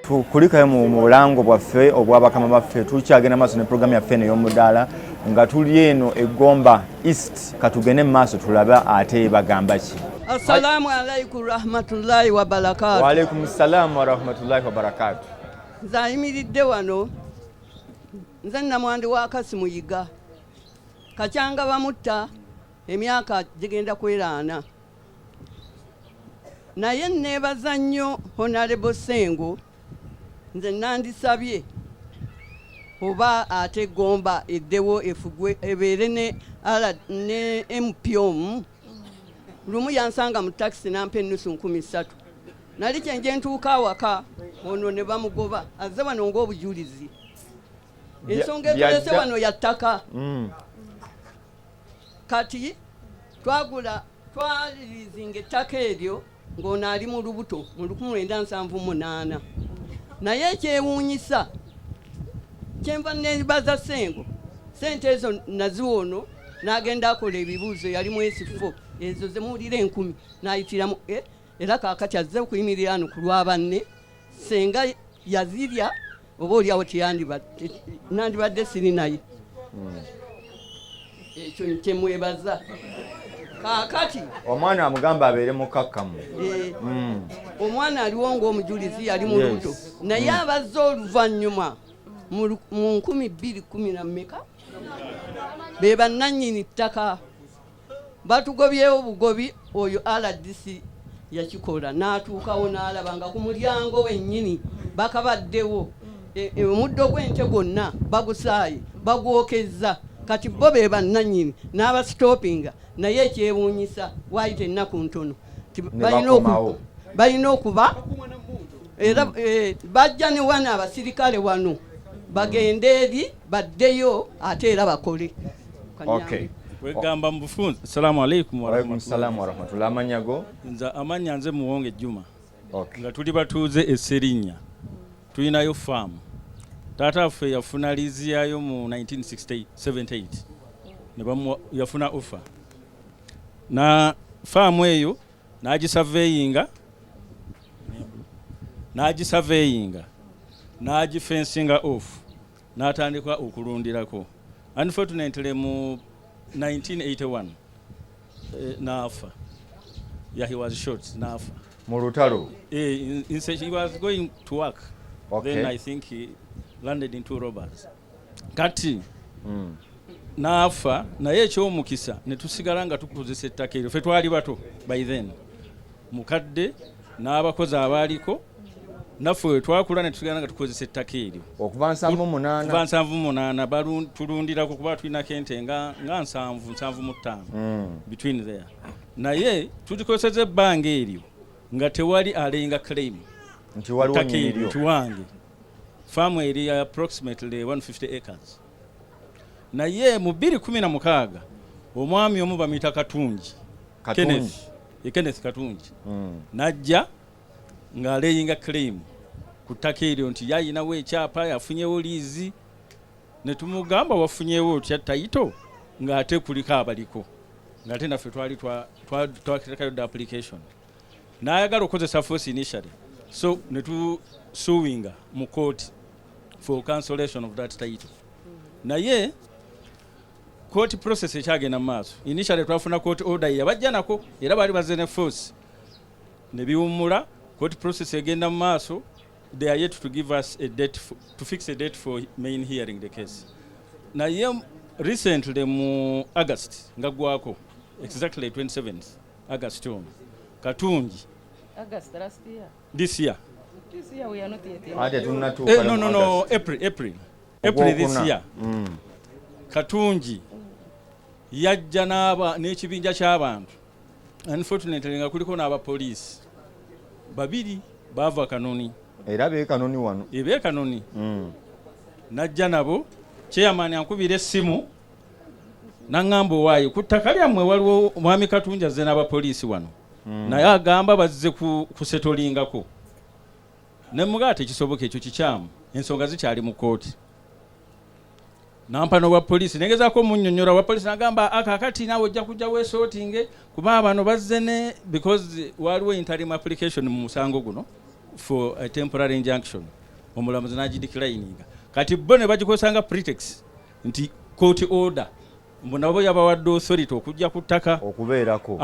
tukulikayo mu bulango bwaffe obw'abakama baffe tukyagenda maaso ne programu yaffe eno ey'omudaala nga tuli eno eGomba East katugende mu maaso tulaba ate bagamba ki. Assalamu alaikum rahmatullahi wa barakatuh. Wa alaikum salam wa rahmatullahi wa barakatuh. Nzayimiridde wano nze namwandi wa Kasimuyiga kacyanga bamutta emyaka gigenda kweraana naye neebaza nnyo Honorable Sengo nze nandisabye oba ate Gomba eddewo efugwe ebeere ne MPOM lumu yansanga mu taxi nampa ennusu 13,000 nali kyenje ntuuka awaka ono ne bamugoba azze wano ng'obujulizi ensonga etulese wano ya ttaka kati twalirizinga ettaka eryo ng'ono ali mu lubuto mu 1978 naye ekyewuunyisa kyenva nebaza Sengo sente ezo naziwono n'agenda akola ebibuuzo yali mu S4 ezo zemuwulira 10,000 n'ayitiramu era kaakati azze okuyimirira ano ku lwabanne senga yazirya oba oliawo nandibadde siri naye ekyo nkyemwebaza kaakati omwana amugamba abeere mukakkamu omwana aliwo ng'omujulizi yali mu lubuto naye abazze oluvannyuma mu 2010 be bannannyini ttaka batugobyewo bugobi oyo RDC yakikola n'atuukawo n'alaba nga ku mulyango wennyini bakabaddewo omuddo gw'ente gwonna bagusaaye bagwokezza kati bo be bannannyini n'abasitopinga naye ekyewuunyisa waayita ennaku ntono balina okuba era bajja ne wana abasirikale wano bagende eri baddeyo ate era bakole. Okay. Wegamba mbufunze. Assalamu alaikum wa rahmatullahi. Amanyago nza amanya nze Muwonge Juma. Okay. Nga tuli batuuze Esserinnya tulinayo farm taata waffe yafuna liizi yayo mu 1978 ne bamu yafuna offer na farm eyo n'agisurveyinga n'agifensinga off n'atandika okulundirako. Unfortunately mu 1981 nafa. Yeah, he was shot nafa. Murutaro. He was going to work. Okay. Then I think he landed in 2 robbers. Kati nafa naye ekyomukisa ne tusigala nga tukozesa ettaka eryo ffe twali bato by then mukadde n'abakozi abaaliko naffe twakula ne tusigala nga tukozesa ettaka eryo okuva 78 tulundirako kuba tulinako ente nga 7 between there naye tugikozesa ebbanga eryo nga tewali alenga claim nti waliwo nyiryo tuwange farm eri approximately 150 acres naye mu 2016 omwami omu bamuyita Kenneth Katungi najja ng'aleyinga claim ku ttaka eryo nti yayinawo ekyapa yafunyewo liizi ne tumugamba wafunyewo otya tayito ng'ate kuliko abaliko ng'ate naffe twali twakitekayo the application n'ayagala okukozesa force initially so ne tusuwinga mu court for cancellation of that title naye court process ekyagenda mu maaso initially twafuna court order yabajja nako era baali bazze ne force ne biwummula court process egenda mu maaso they are yet to give us a date to fix a date for main hearing the case naye recently mu August nga gwako exactly 27th August Katungi August last year this year we are not yet no April this year Katungi yajja n'ekibinja ky'abantu unfortunately nga kuliko n'abapoliisi babiri bava Kanoni era beekanoni wano ebeekanoni najja nabo chairman ankubira essimu n'angamba owaayo ku ttaka lyammwe waliwo mwami Katungi azze n'abapoliisi wano naye agamba bazze kusetolingako ne mugaate ekisoboka ekyo kikyamu ensonga zikyali mu kooti nampano wa poliisi negezaako munnyonnyola wa poliisi nagamba akakati naawe ojja kujja weesootinge kuba bano bazze ne because waliwo interim application mu musango guno for a temporary injunction omulamuzi n'agideclininga kati bo ne bagikozesanga pretext nti court order mbu nabo yabawadde authority okujja ku ttaka okubeerako.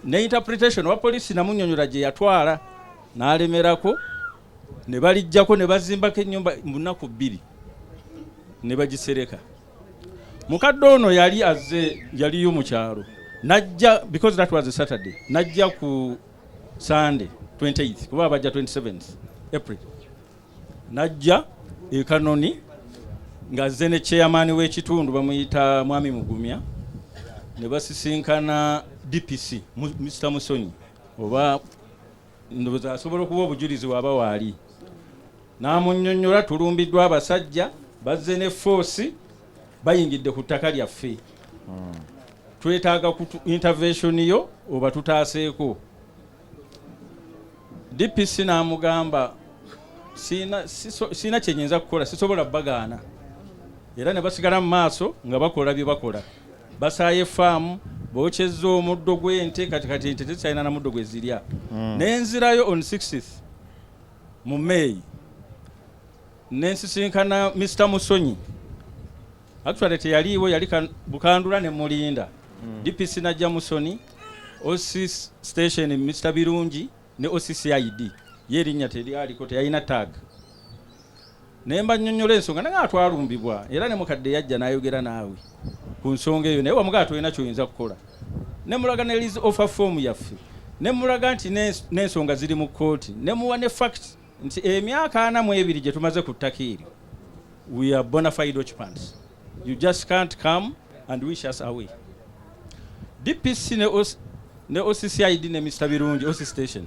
ne interpretation wa poliisi namunnyonnyola gye yatwala n'alemerako ne balijjako ne bazimbako ennyumba mu nnaku 2 ne bagisereka. Mukadde ono yali azze yaliyo mu kyalo najja because that was a Saturday najja ku Sunday 28th kuba bajja 27th April najja e Kanoni nga zene chairman w'ekitundu bamuyita Mwami Mugumya ne basisinkana DPC Mr. Musonyi oba ndoza asobola okuba obujulizi waba waali n'amunnyonnyola tulumbiddwa abasajja bazze ne force bayingidde ku ttaka lyaffe twetaaga ku intervention yo oba tutaaseeko. DPC n'amugamba sina kyenyinza kukola sisobola bagaana era ne basigala mu maaso nga bakola bye bakola basaaye faamu bookyezza omuddo gw'ente kati ente tekyalina na muddo gwe zirya n'enzirayo on 60th mu May n'ensisinkana Mr. Musonyi actually teyaliiwo yali Bukandula ne Mulinda DPC najja Musoni OC station Mr. Birungi ne OCCID yerinnya teryaliko teyalina tag nemba nnyonnyola ensonga nange atwalumbibwa era ne mukadde yajja n'ayogera naawe ku nsonga eyo naye wamugaa tolina kyoyinza kukola ne mulaga ne lease offer form yaffe ne mulaga nti n'ensonga ziri mu kooti ne muwa ne fact nti emyaka 42 gye tumaze ku ttaka eryo we are bona fide occupants you just can't come and wish us away. DPC ne OCCID ne Mr. Birungi OC station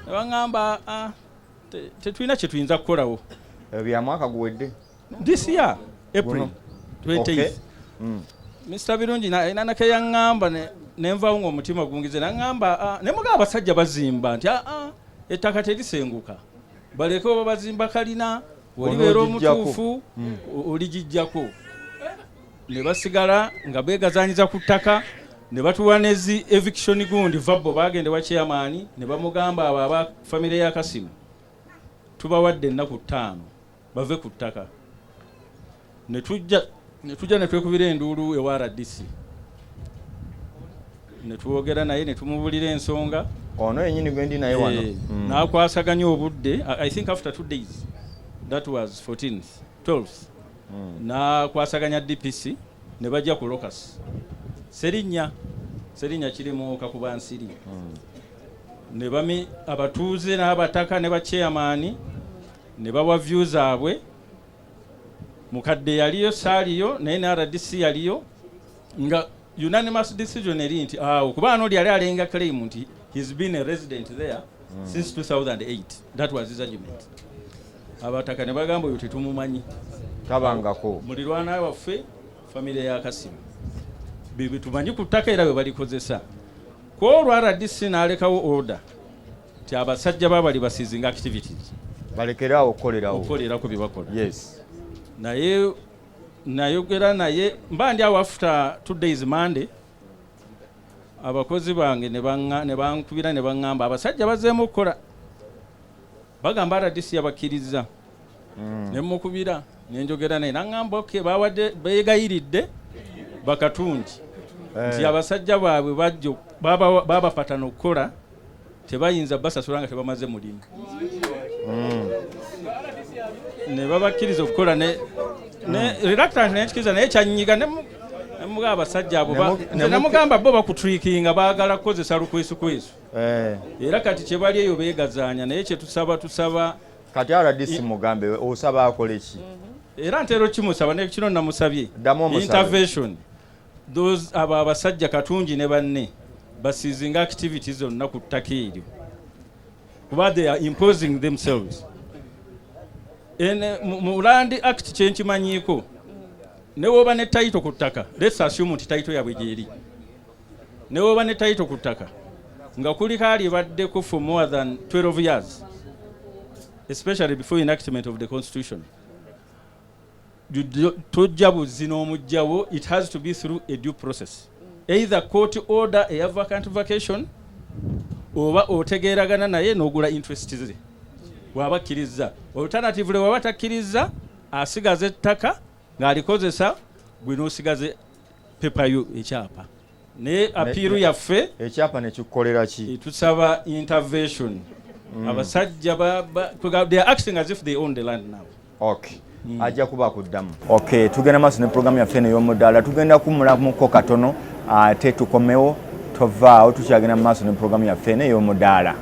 bangamba tetulina kye tuyinza kukolawo bya mwaka guwedde this year April 20th. Mr. Birungi nanake yaŋŋamba nenvawo ng'omutima gungize naŋŋamba ne mugaba abasajja bazimba nti ettaka terisenguka baleke oba bazimba kalina olibeera omutuufu oligijjako ne basigala nga beegazanyiza ku ttaka ne batuwa nezi eviction gundi vabbo bagende wa chairman ne bamugamba abo aba family ya Kasimu tubawadde ennaku 5 bave ku ttaka ne tujja ne twekubira enduulu ewa RDC ne tuwogera naye ne tumubulira ensonga ono yenyini gwendi naye wano n'akwasaganya obudde I think after 2 days that was 14th 12th n'akwasaganya DPC ne bajja ku locus Serinya kirimu Kakubansiri ne bami abatuuze n'abataka ne ba chairman ne bawa views abwe mukadde yaliyo saaliyo naye ne RDC yaliyo nga unanimous decision eri nti okuba ano yali alenga claim nti he's been a resident there since 2008 that was his argument. Abataka ne bagamba oyo tetumumanyi tabangako mulirwana waffe family ya Kasimu bibi tumanyi ku ttaka era bwe balikozesa ko olwa RDC n'alekawo order ti abasajja babali basizinga activities balekerawo okukolerawo bye bakola. Yes naye nayogera naye mbandi awo after 2 days Monday abakozi bange ne bankubira ne baŋŋamba abasajja bazeemu okukola bagamba RDC yabakkiriza ne mukubira nenjogera naye naŋŋamba okay bawadde beegayiridde bakatungi nti abasajja baabwe bajjo babapatana okukola tebayinza basasula nga tebamaze mulimu ne babakkiriza okukola ne reluctant nekikiriza naye kyanyiga ne muga abasajja abo namugamba bo bakutwikinga baagala kukozesa lukwesukwesu era kati kye bali eyo beegazaanya naye kye tusaba kati RDC mugambe osaba akole ki era ntero kimusaba ne kino namusabye intervention those abasajja katungi ne banne basizinga activities zonna ku ttaka eryo kuba they are imposing themselves mu Land Act kyenkimanyiiko ne woba ne title ku ttaka let's assume nti title yabwe gyeri ne woba ne title ku ttaka nga kuli kaali baddeko for more than 12 years especially before enactment of the constitution tojja buzi n'omugjawo it has to be through a due process either court order eya vacant vacation oba otegeeragana naye n'ogula interest ze bw'abakkiriza. Alternatively bw'aba takkiriza asigaza ettaka ng'alikozesa gwe n'osigaze pepa yo ekyapa. Ne apiiru yaffe ekyapa ne kikukolera ki? Tusaba intervention. Abasajja they are acting as if they own the land now. Okay. Ajja kuba kuddamu. Okay, tugenda maaso ne program yaffe ey'omudaala. Tugenda kumulamuko katono ate tukomewo tovaawo tukyagenda maaso ne program yaffe ey'omudaala.